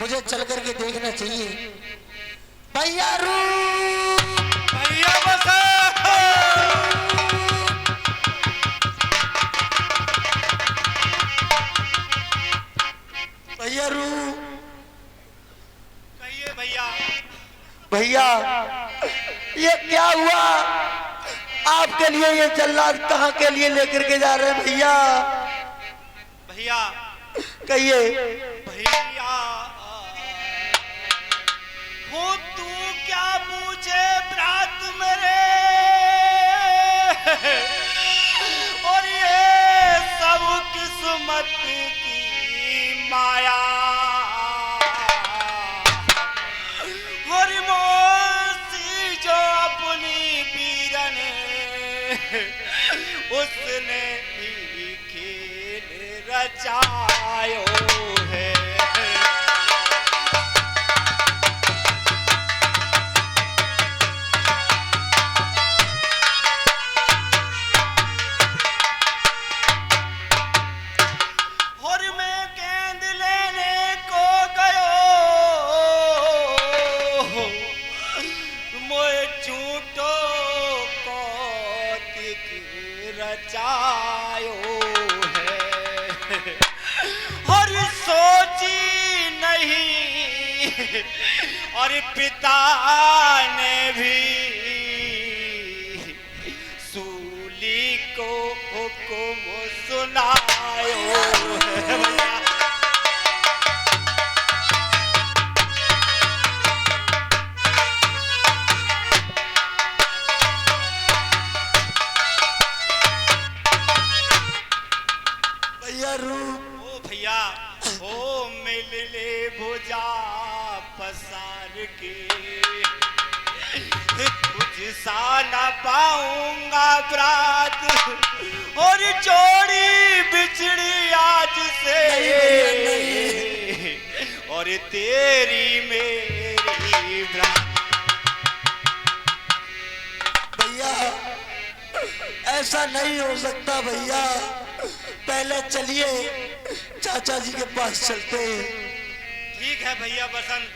मुझे चल करके देखना चाहिए। भैया रू भैया बस भैया रू कहिए भैया। भैया ये क्या हुआ? आपके लिए ये जल्लाद कहाँ के लिए लेकर के जा रहे हैं भैया? भैया कहिए। भैया हो तू क्या पूछे प्रात मेरे, और ये सब किस्मत की माया, और मोसी जो अपनी बीरन उसने भी खेल रचायो है। और मैं गेंद लेने को गयो, मोए झूठो कौतिक रचायो है, और सोची नहीं और पिता ने भी सूली को हुक्म सुनायो है। भैया रू ओ भैया ओ मिल ले भुजा पसार के, कुछ सा न पाऊंगा बरात, और जोड़ी बिछड़ी आज से, और तेरी मेरी बरात। भैया ऐसा नहीं हो सकता भैया, पहले चलिए चाचा जी के पास चलते हैं। ठीक है भैया बसंत।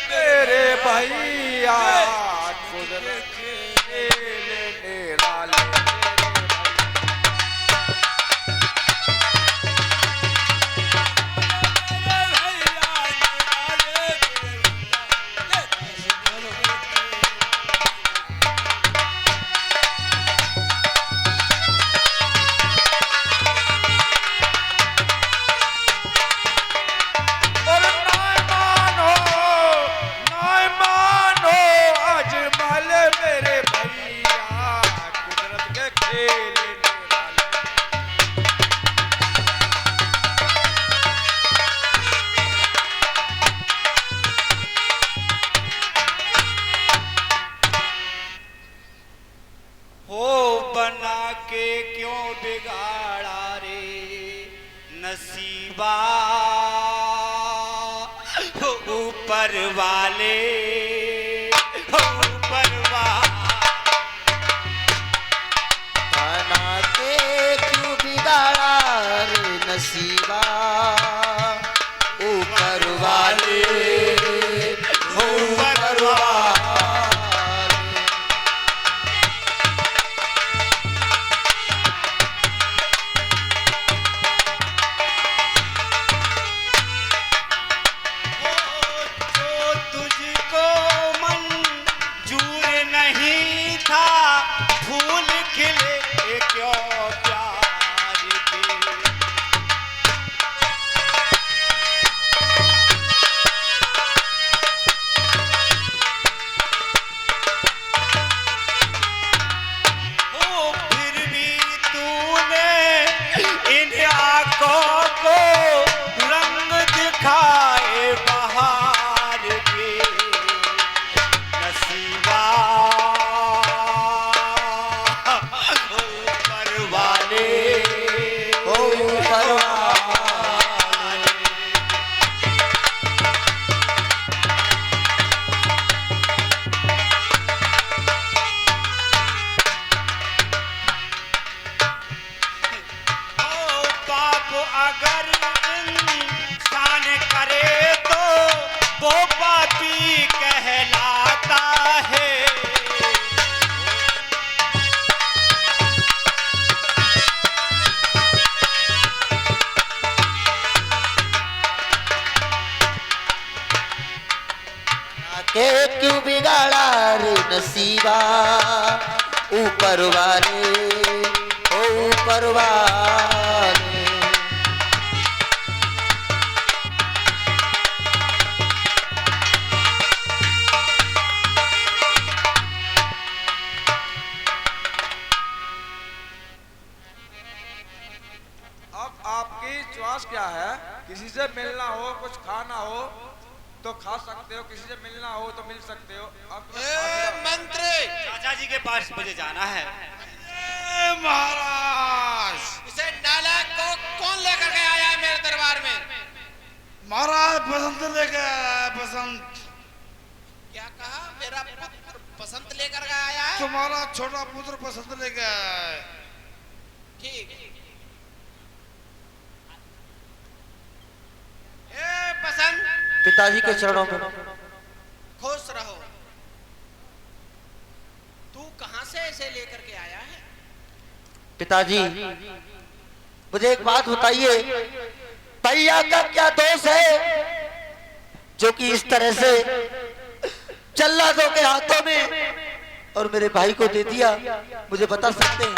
तेरे भैया कुदरत खेलने वाले नसीबा ऊपर वाले ऊपर बनाते क्यों बिगाड़ा रे नसीबा ऊपर वाले ऊपर वाले। जो तुझको बिगाड़ा रे नसीबा, ऊपर वाले ओ ऊपर वाले। अब आपकी चॉइस क्या है? किसी से मिलना हो, कुछ खाना हो तो खा सकते हो, किसी से मिलना हो तो मिल सकते हो। अब मंत्री चाचा जी के पास मुझे जाना है। महाराज, इसे नालायक को कौन लेकर के आया है मेरे दरबार में? महाराज बसंत लेके आया है, बसंत। क्या कहा? मेरा पुत्र बसंत लेकर के आया है? तुम्हारा छोटा पुत्र बसंत लेके आया है। ठीक। ए बसंत, पिताजी के चरणों में। खुश रहो। तू कहां से इसे लेकर के आया है? पिताजी मुझे एक बात बताइए, भैया का क्या दोष है जो कि इस तरह से जल्लादों के हाथों में और मेरे भाई को दे दिया? मुझे बता सकते हैं?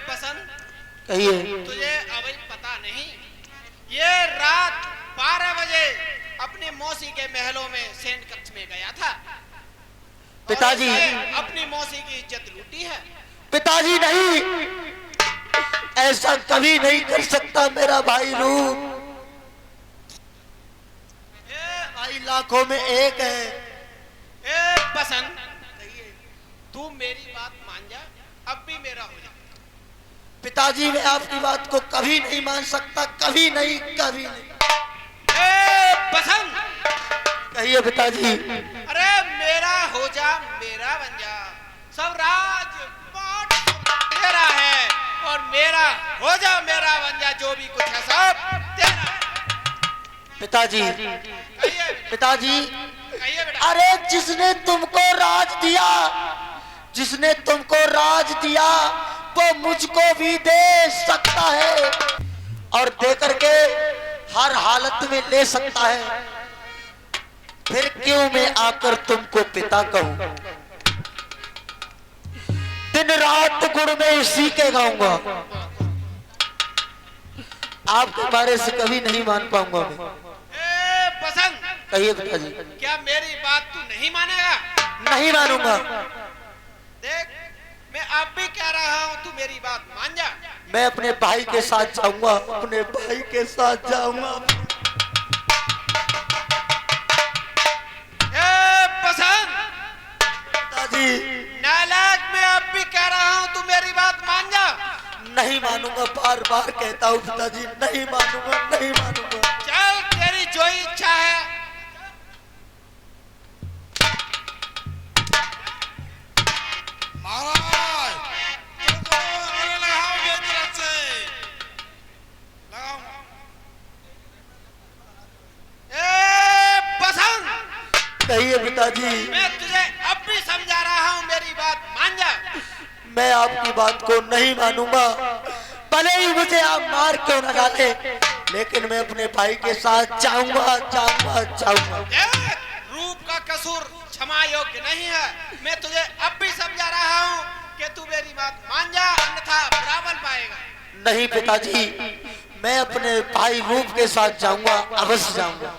बसंत, कहिए। तुझे अभी पता नहीं, ये रात 12 बजे अपनी मौसी के महलों में सेंट कक्ष में गया था। पिताजी अपनी मौसी की इज्जत लूटी है। पिताजी नहीं, ऐसा कभी नहीं कर सकता मेरा भाई रूप। भाई लाखों में एक है। ए बसंत, तू मेरी बात मान जा, अब भी मेरा हो जा। पिताजी मैं आपकी बात को कभी नहीं मान सकता, कभी नहीं, कभी नहीं। ए बसंत, कहिए पिताजी। अरे मेरा हो जा, मेरा बन जा। सब राज पाट तेरा है और मेरा हो जा, मेरा बन जा। जो भी कुछ है सब तेरा है। पिताजी कहिए पिताजी, कहिए बेटा। अरे जिसने तुमको राज दिया, जिसने तुमको राज दिया वो मुझको भी दे सकता है और दे करके हर हालत में ले सकता है। फिर क्यों मैं आकर तुमको पिता कहूं? दिन रात गुण में इसी के गाऊंगा। आपके बारे से कभी नहीं मान पाऊंगा मैं। ए बसंत, कहिए पिताजी। क्या मेरी बात तू नहीं मानेगा? नहीं मानूंगा। देख, मैं अब भी कह रहा हूँ, तू मेरी बात मान जा। मैं अपने भाई के साथ जाऊंगा, अपने भाई के साथ जाऊंगा। ए बसंत, पिताजी नालायक, मैं अब भी कह रहा हूँ, तू मेरी बात मान जा। नहीं मानूंगा, बार बार कहता हूँ पिताजी, नहीं मानूंगा, नहीं मानूंगा। चल, तेरी जो इच्छा है। महाराज, तुमको अरे लगाओ मेरी तरफ से, लगाओ। ए बसंत, कहिए पिताजी। मैं तुझे अब भी समझा रहा हूँ, मेरी बात मान जा। मैं आपकी बात को नहीं मानूंगा, भले ही मुझे आप मार क्यों न डाले, लेकिन मैं अपने भाई के साथ जाऊंगा, जाऊंगा, जाऊंगा। देख, रूप का कसूर क्षमा योग्य नहीं है। मैं तुझे अब भी समझा रहा हूँ कि तू मेरी बात मान जा, अन्यथा बराबर पाएगा। नहीं पिताजी, मैं अपने भाई रूप के साथ जाऊंगा, अवश्य जाऊंगा।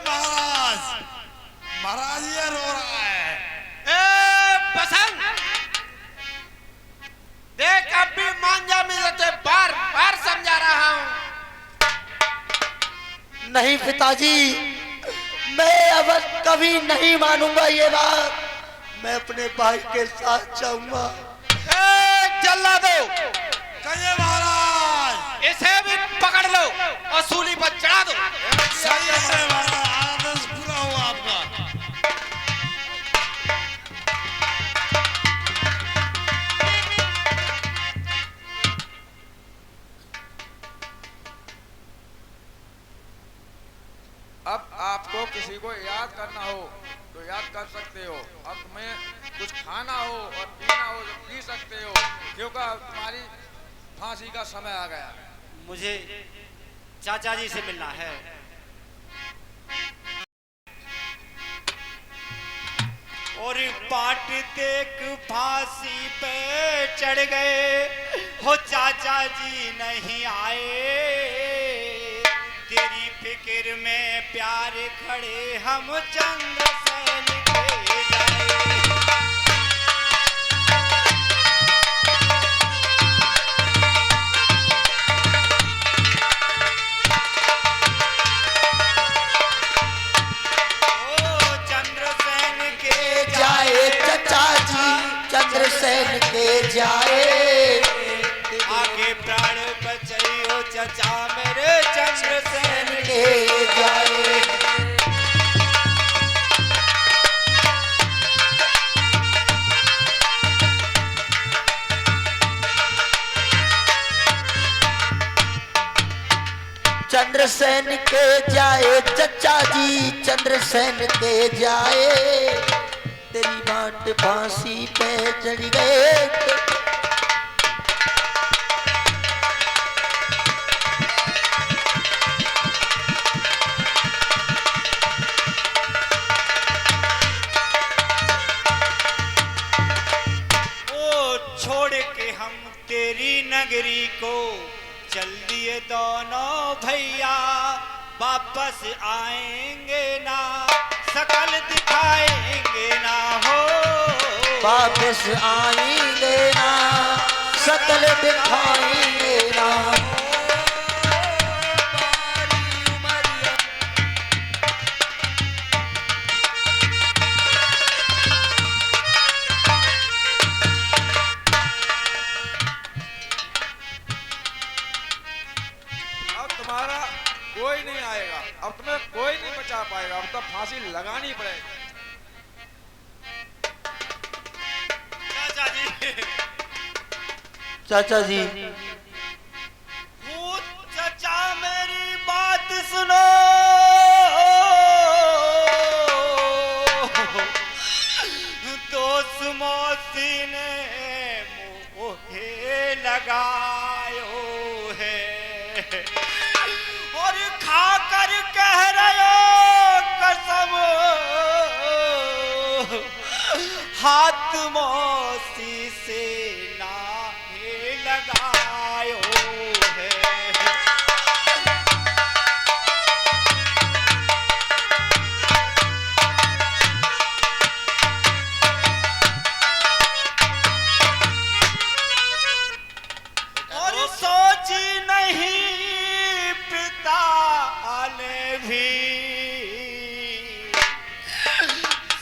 महाराज, महाराज ये रो रहा है। ए बसंत, देख अब भी मान जा, मैं तुझे बार बार समझा रहा हूँ। नहीं पिताजी, मैं अब कभी नहीं मानूंगा ये बात। मैं अपने भाई के साथ जाऊंगा। चला दो, कहिए महाराज। इसे भी पकड़ लो और सूली पर चढ़ा दो। सही है महाराज, आदेश पूरा हुआ आपका। अब आपको किसी को याद करना हो तो याद कर सकते हो। अब तुम्हें कुछ खाना हो और पीना हो तो पी सकते हो, क्योंकि तुम्हारी फांसी का समय आ गया। मुझे चाचा जी से मिलना है। और बाट देख फांसी पे चढ़ गए हो, चाचा जी नहीं आए। तेरी फिक्र में प्यार खड़े हम चंद्रसेन के जाए। चंद्रसेन के जाए, आगे प्राण बचाइयो चचा मेरे चंद्रसेन के जाए। चंद्रसेन के जाए चचा जी, चंद्रसेन के जाए। तेरी बाट फांसी पे चढ़ गए। ओ छोड़ के हम तेरी नगरी को चल दिए दोनों भैया, वापस आएंगे ना, शकल दिखाएंगे ना हो। वापस आएंगे ना, शकल दिखाएंगे ना। अब तुम्हारा कोई नहीं आएगा, अब तुम्हें कोई नहीं बचा पाएगा, अब तो फांसी लगानी पड़ेगी। चाचा जी, चाचा जी, ओ चाचा मेरी बात सुनो। दोस्त मौसी ने मोहे लगायो है, और खाकर कह रहे हो कसम, हाथ मौसी से नाहे लगायो है। और सोची नहीं पिता ने भी,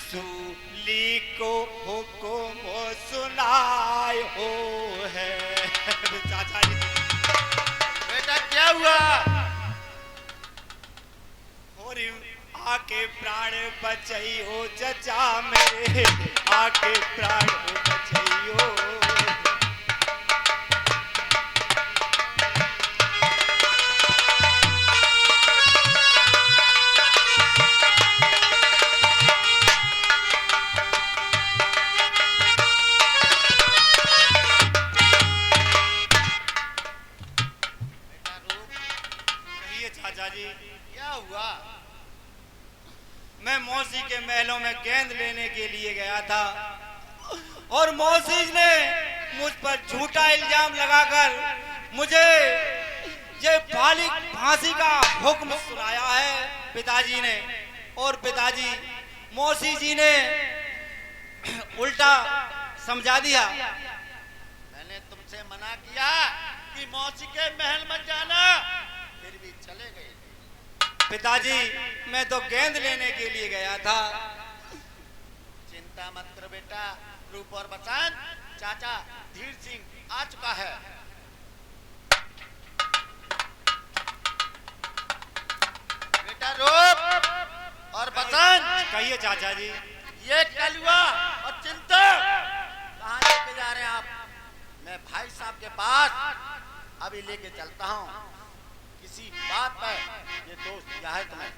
सूली को हुक्म सुनायो है। चाचा जी, बेटा क्या हुआ? और आके प्राण बचाइयो चचा मेरे, आके प्राण बचाइयो। चाचा जी, क्या हुआ? मैं मौसी के महलों में गेंद लेने के लिए गया था, और मौसी ने मुझ पर झूठा इल्जाम लगाकर मुझे ये फांसी का हुक्म सुनाया है पिताजी ने। और पिताजी मौसी जी ने उल्टा समझा दिया। मैंने तुमसे मना किया कि मौसी के महल मत जाना, फिर भी चले गए। पिताजी मैं तो गेंद लेने के लिए गया था। चिंता मत करो बेटा, रूप और बसंत चाचा धीर सिंह आ चुका है। बेटा रूप और बसंत, कहिए चाचा जी। ये कलुआ और चिंता कहाँ लेके जा रहे हैं आप? मैं भाई साहब के पास अभी लेके चलता हूँ। किसी बात पर ये दोस्त क्या है तुम्हें?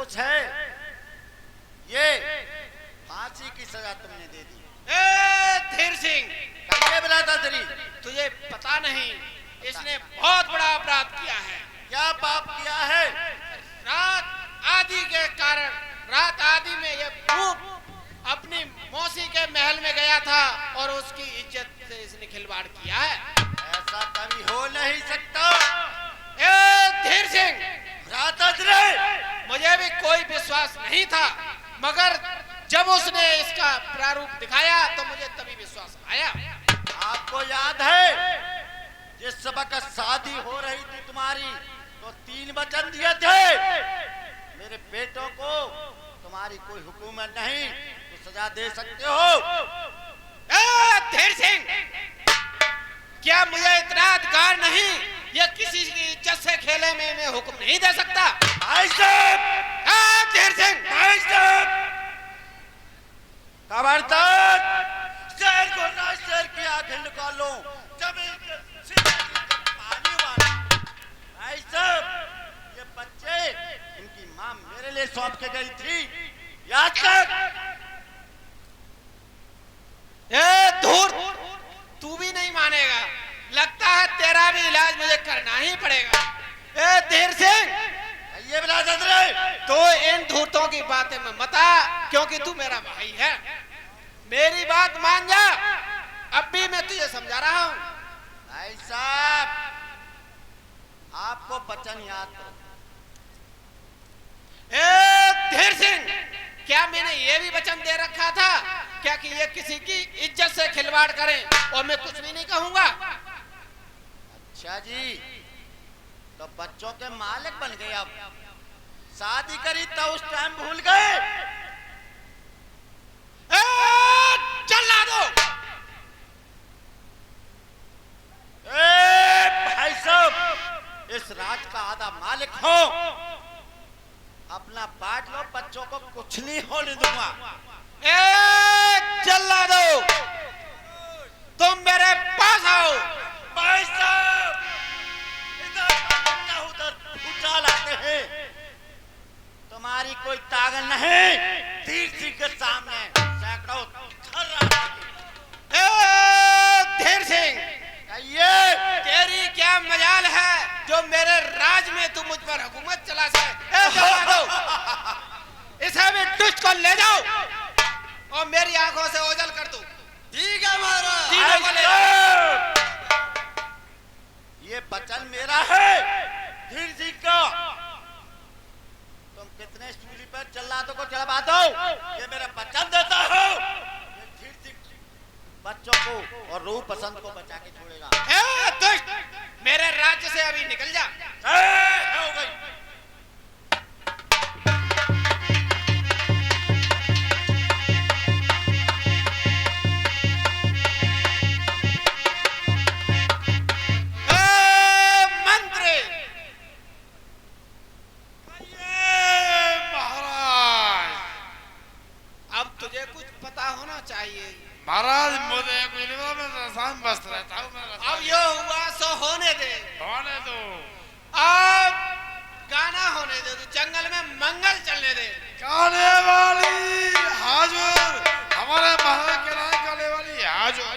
निर्दोष है, ये फांसी की सजा तुमने दे दी। धीर सिंह, कहिए बिरादरी, तुझे पता नहीं इसने बहुत बड़ा अपराध किया है। क्या पाप किया है? रात आदि के कारण, रात आदि में ये भूप अपनी मौसी के महल में गया था और उसकी इज्जत से इसने खिलवाड़ किया है। ऐसा कभी हो नहीं सकता। धीर सिंह, मुझे भी कोई विश्वास नहीं था, मगर जब उसने इसका प्रारूप दिखाया तो मुझे तभी विश्वास आया। आपको याद है जिस वक्त शादी हो रही थी तुम्हारी, तो 3 वचन दिए थे, मेरे बेटों को तुम्हारी कोई हुकूमत नहीं तो सजा दे सकते हो। धीर सिंह, क्या मुझे इतना अधिकार नहीं, ये किसी की इज्जत से खेले में मैं हुक्म नहीं दे सकता? भाई साहब, धीर सिंह, भाई साहब, खबरदार, शेर को ना शेर की आंखें निकालो, जमीन के सीने के पानी वाला। भाई साहब, ये बच्चे इनकी माँ मेरे लिए सौंप के गई थी, याद कर। धूर, तू भी नहीं मानेगा, लगता है तेरा भी इलाज मुझे करना ही पड़ेगा। धीर सिंह, ये बिरादर, तो इन धूर्तों की बातें में मत आ, क्योंकि तू मेरा भाई है। मेरी बात मान जा, अब भी मैं तुझे समझा रहा हूँ। भाई साहब, आपको वचन याद करो। धीर सिंह, क्या मैंने ये भी वचन दे रखा था क्या कि ये किसी की इज्जत से खिलवाड़ करें और मैं कुछ भी नहीं कहूंगा? अच्छा जी, तो बच्चों के मालिक बन गए। अब शादी करी तो उस टाइम भूल गए। चला दो। भाई साहब, इस राज का आधा मालिक हो, अपना बांट लो, बच्चों को कुछ नहीं होने दूंगा। चला दो, तुम मेरे पास आओ। भाई साहब, इधर उधर भूचाल आते हैं, तुम्हारी कोई ताकत नहीं। तीर के सामने सैकड़ों धीर सिंह, ये तेरी क्या मजाल है जो मेरे राज में तू मुझ पर हुकूमत चला सके। चला दो, इसे भी दुष्ट को ले जाओ और मेरी आंखों से ओझल कर दो। ठीक है महाराज। तीनों को ले जाओ। ये वचन मेरा है धीर सिंह का। तुम कितने सूली पर जल्लादों को चढ़वा दो, ये मेरा वचन देता हूँ। ये धीर सिंह बच्चों को और रूह पसंद को बचा के छोड़ेगा। दुष्ट, मेरे राज्य से अभी निकल जा। हो गई। मंत्री, महाराज, अब तुझे कुछ पता होना चाहिए। महाराज मुझे में रसान बस्त रहता हूँ मैं। अब यो हुआ सो होने दे। होने दो। अब गाना होने दे, तो जंगल में मंगल चलने दे। गाने वाली हाजुर, हमारे महाराज के नाम गाने वाली हाजुर।